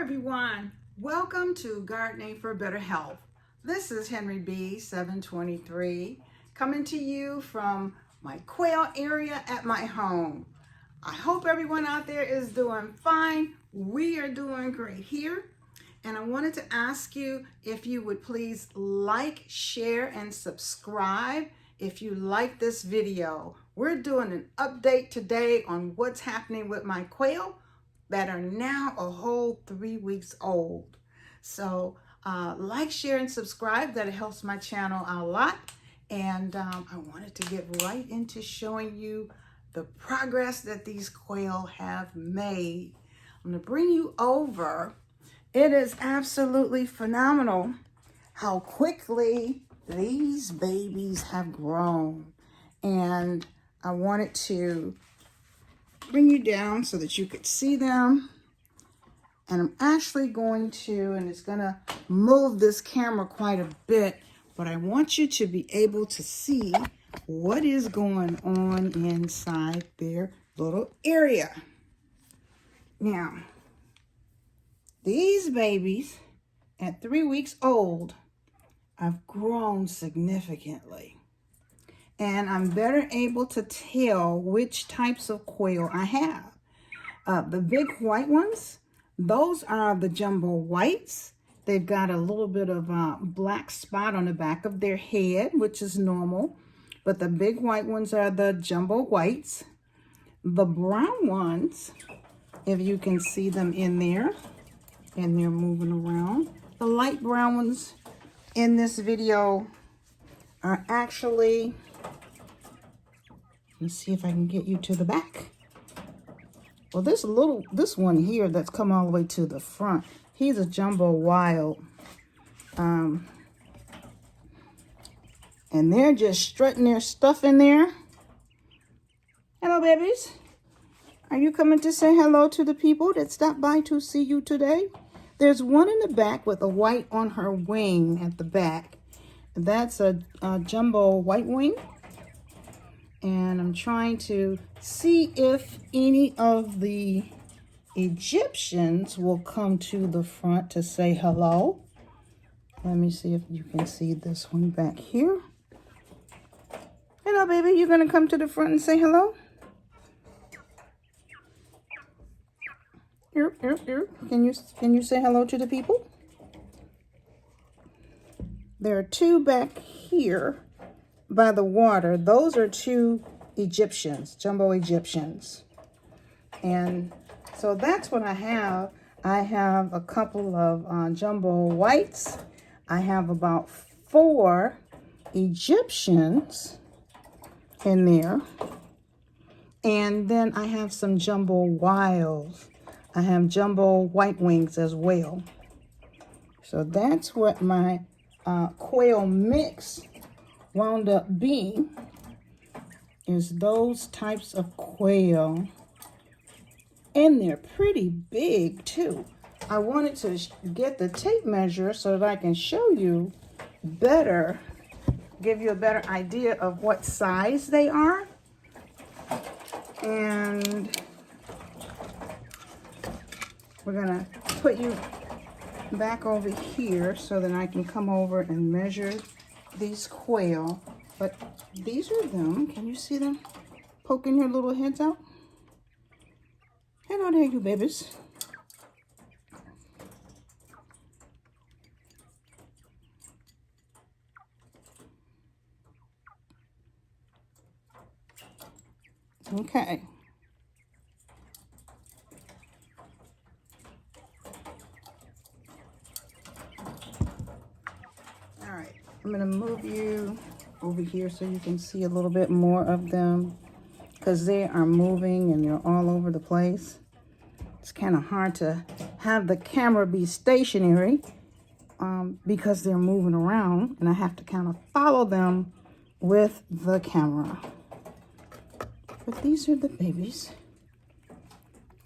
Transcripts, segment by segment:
everyone. Welcome to Gardening for Better Health. This is Henry B. 723 coming to you from my Quail area at my home. I hope everyone out there is doing fine. We are doing great here. And I wanted to ask you if you would please like, share, and subscribe if you like this video. We're doing an update today on what's happening with my quail that are now a whole 3 weeks old. So like, share, and subscribe. That helps my channel a lot. And I wanted to get right into showing you the progress that these quail have made. I'm going to bring you over. It is absolutely phenomenal how quickly these babies have grown. And I wanted to bring you down so that you could see them. And I'm actually going to, and it's going to move this camera quite a bit, but I want you to be able to see what is going on inside their little area. Now, these babies at 3 weeks old have grown significantly. And I'm better able to tell which types of quail I have. The big white ones, those are the jumbo whites. They've got a little bit of a black spot on the back of their head, which is normal. But the big white ones are the jumbo whites. The brown ones, if you can see them in there, and they're moving around. The light brown ones in this video are actually, let's see if I can get you to the back. Well, this one here that's come all the way to the front, he's a jumbo wild. And they're just strutting their stuff in there. Hello, babies. Are you coming to say hello to the people that stopped by to see you today? There's one in the back with a white on her wing at the back. That's a jumbo white wing. And I'm trying to see if any of the Egyptians will come to the front to say hello. Let me see if you can see this one back here. Hello, baby. You gonna come to the front and say hello? Here. Can you say hello to the people? There are two back here by the water. Those are two Egyptians, jumbo Egyptians. And so that's what I have. I have a couple of jumbo whites. I have about 4 Egyptians in there. And then I have some jumbo wilds. I have jumbo white wings as well. So that's what my quail mix wound up being, is those types of quail. And they're pretty big too. I wanted to get the tape measure so that I can show you better, give you a better idea of what size they are. And we're gonna put you back over here so that I can come over and measure these quail. But these are them. Can you see them poking their little heads out? Hello there, you babies. Okay. All right, I'm gonna move you over here so you can see a little bit more of them, because they are moving and they're all over the place. It's kind of hard to have the camera be stationary because they're moving around, and I have to kind of follow them with the camera. But these are the babies.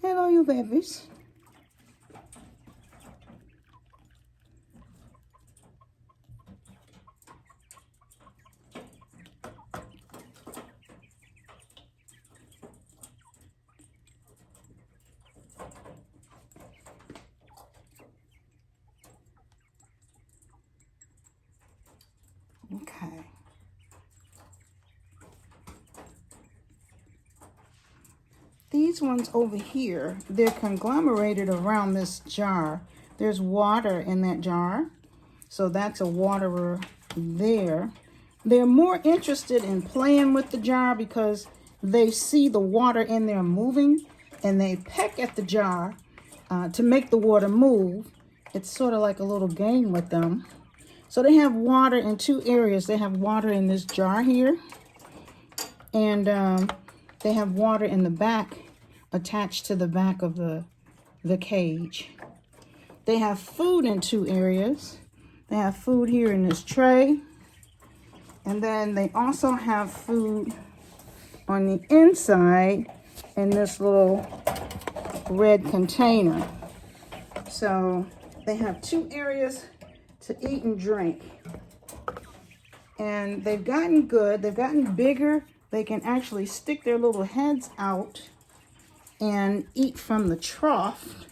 Hello, you babies. these ones over here, they're conglomerated around this jar. There's water in that jar, so that's a waterer there. They're more interested in playing with the jar because they see the water in there moving, and they peck at the jar to make the water move. It's sort of like a little game with them. So they have water in two areas. They have water in this jar here, and they have water in the back attached to the back of the cage. They have food in two areas. They have food here in this tray, and then they also have food on the inside in this little red container. So they have two areas to eat and drink, and they've gotten good. They've gotten bigger. They can actually stick their little heads out and eat from the trough.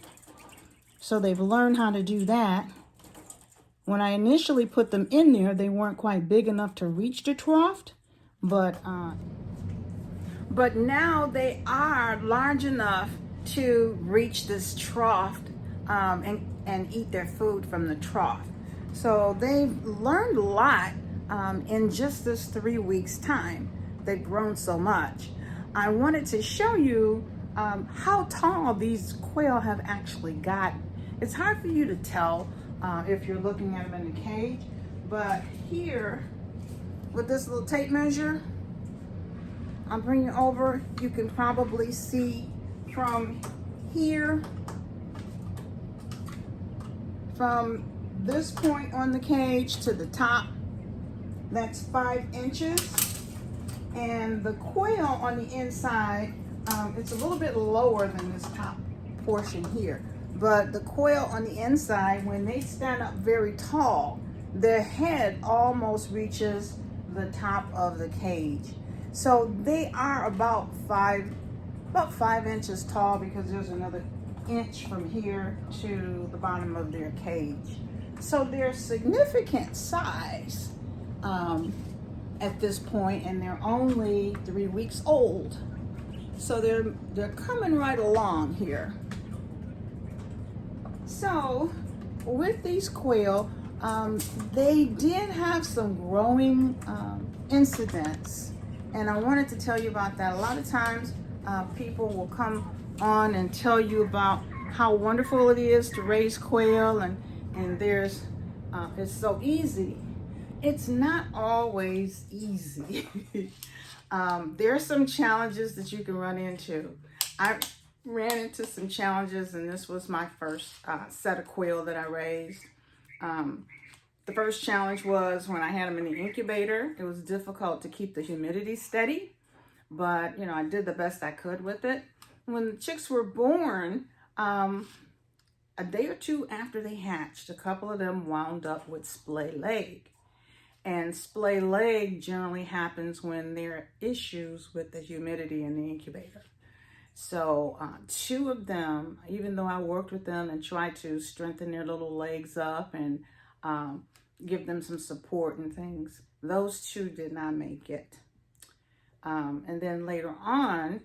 So they've learned how to do that. When I initially put them in there, they weren't quite big enough to reach the trough, but now they are large enough to reach this trough and eat their food from the trough. So they've learned a lot in just this 3 weeks time. They've grown so much. I wanted to show you how tall these quail have actually gotten. It's hard for you to tell if you're looking at them in the cage, but here with this little tape measure, I'm bringing it over. You can probably see from here, from this point on the cage to the top, that's 5 inches. And the quail on the inside, it's a little bit lower than this top portion here. But the quail on the inside, when they stand up very tall, their head almost reaches the top of the cage. So they are about 5 inches tall, because there's another inch from here to the bottom of their cage. So they're significant size at this point, and they're only 3 weeks old. So they're coming right along here. So with these quail, they did have some growing incidents, and I wanted to tell you about that. A lot of times people will come on and tell you about how wonderful it is to raise quail, and there's it's so easy. It's not always easy. There are some challenges that you can run into. I ran into some challenges, and this was my first set of quail that I raised. The first challenge was when I had them in the incubator. It was difficult to keep the humidity steady, but I did the best I could with it. When the chicks were born, a day or two after they hatched, a couple of them wound up with splay leg. And splay leg generally happens when there are issues with the humidity in the incubator. So 2 of them, even though I worked with them and tried to strengthen their little legs up and give them some support and things, those 2 did not make it. And then later on,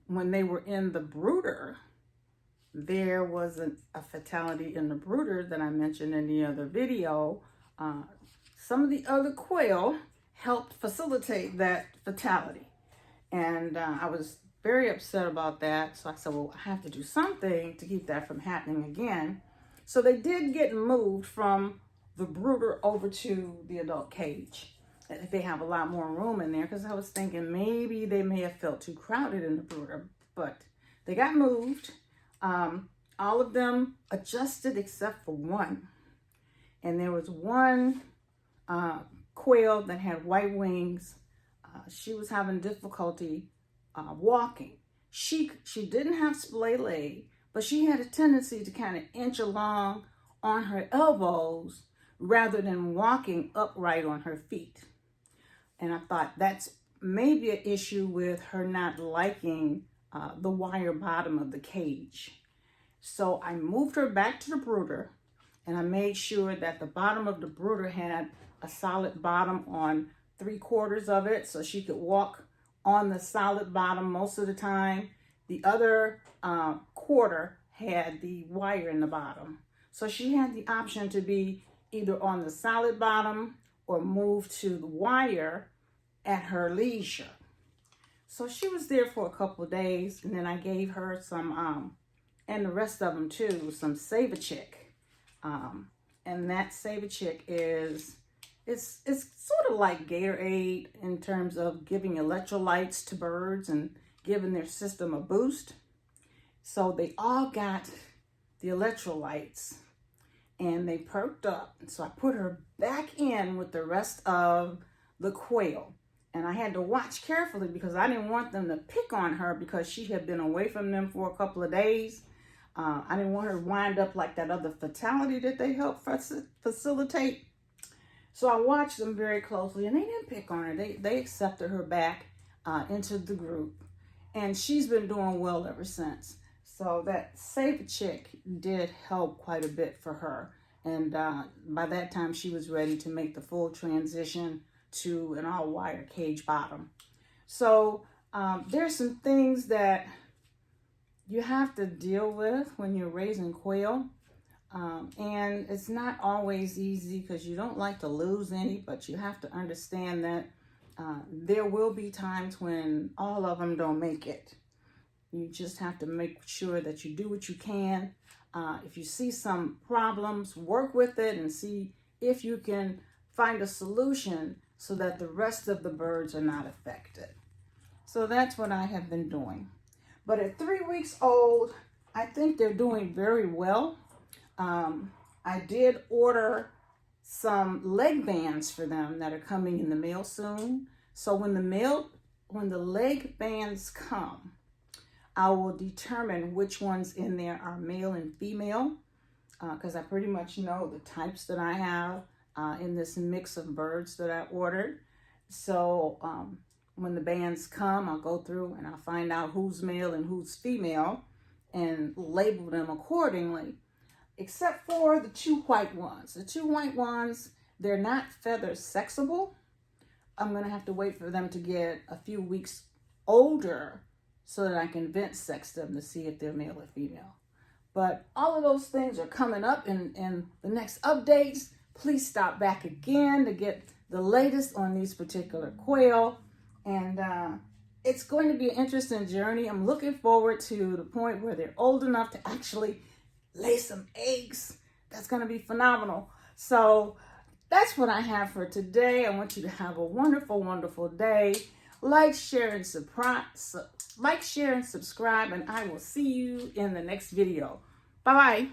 when they were in the brooder, there was a fatality in the brooder that I mentioned in the other video. Some of the other quail helped facilitate that fatality. And I was very upset about that. So I said, well, I have to do something to keep that from happening again. So they did get moved from the brooder over to the adult cage. They have a lot more room in there, because I was thinking maybe they may have felt too crowded in the brooder, but they got moved. All of them adjusted except for one. And there was one quail that had white wings. She was having difficulty walking. She didn't have splay leg, but she had a tendency to kind of inch along on her elbows rather than walking upright on her feet. And I thought that's maybe an issue with her not liking the wire bottom of the cage. So I moved her back to the brooder, and I made sure that the bottom of the brooder had a solid bottom on 3/4 of it, so she could walk on the solid bottom most of the time. The other quarter had the wire in the bottom. So she had the option to be either on the solid bottom or move to the wire at her leisure. So she was there for a couple of days, and then I gave her some, and the rest of them too, some Save-A-Chick. And that Save-A-Chick is, it's sort of like Gatorade in terms of giving electrolytes to birds and giving their system a boost. So they all got the electrolytes and they perked up. So I put her back in with the rest of the quail. And I had to watch carefully because I didn't want them to pick on her because she had been away from them for a couple of days. I didn't want her to wind up like that other fatality that they help facilitate. So I watched them very closely, and they didn't pick on her. They accepted her back into the group. And she's been doing well ever since. So that Save-A-Chick did help quite a bit for her. And by that time, she was ready to make the full transition to an all-wire cage bottom. So there's some things that you have to deal with when you're raising quail. And it's not always easy because you don't like to lose any, but you have to understand that there will be times when all of them don't make it. You just have to make sure that you do what you can. If you see some problems, work with it and see if you can find a solution so that the rest of the birds are not affected. So that's what I have been doing. But at 3 weeks old, I think they're doing very well. I did order some leg bands for them that are coming in the mail soon. So when the leg bands come, I will determine which ones in there are male and female, because I pretty much know the types that I have in this mix of birds that I ordered. So when the bands come, I'll go through and I'll find out who's male and who's female and label them accordingly, except for the 2 white ones. The 2 white ones, they're not feather sexable. I'm going to have to wait for them to get a few weeks older so that I can vent sex them to see if they're male or female. But all of those things are coming up in the next updates. Please stop back again to get the latest on these particular quail. And it's going to be an interesting journey. I'm looking forward to the point where they're old enough to actually lay some eggs. That's going to be phenomenal. So that's what I have for today. I want you to have a wonderful, wonderful day. Like, share, and subscribe, and I will see you in the next video. Bye-bye.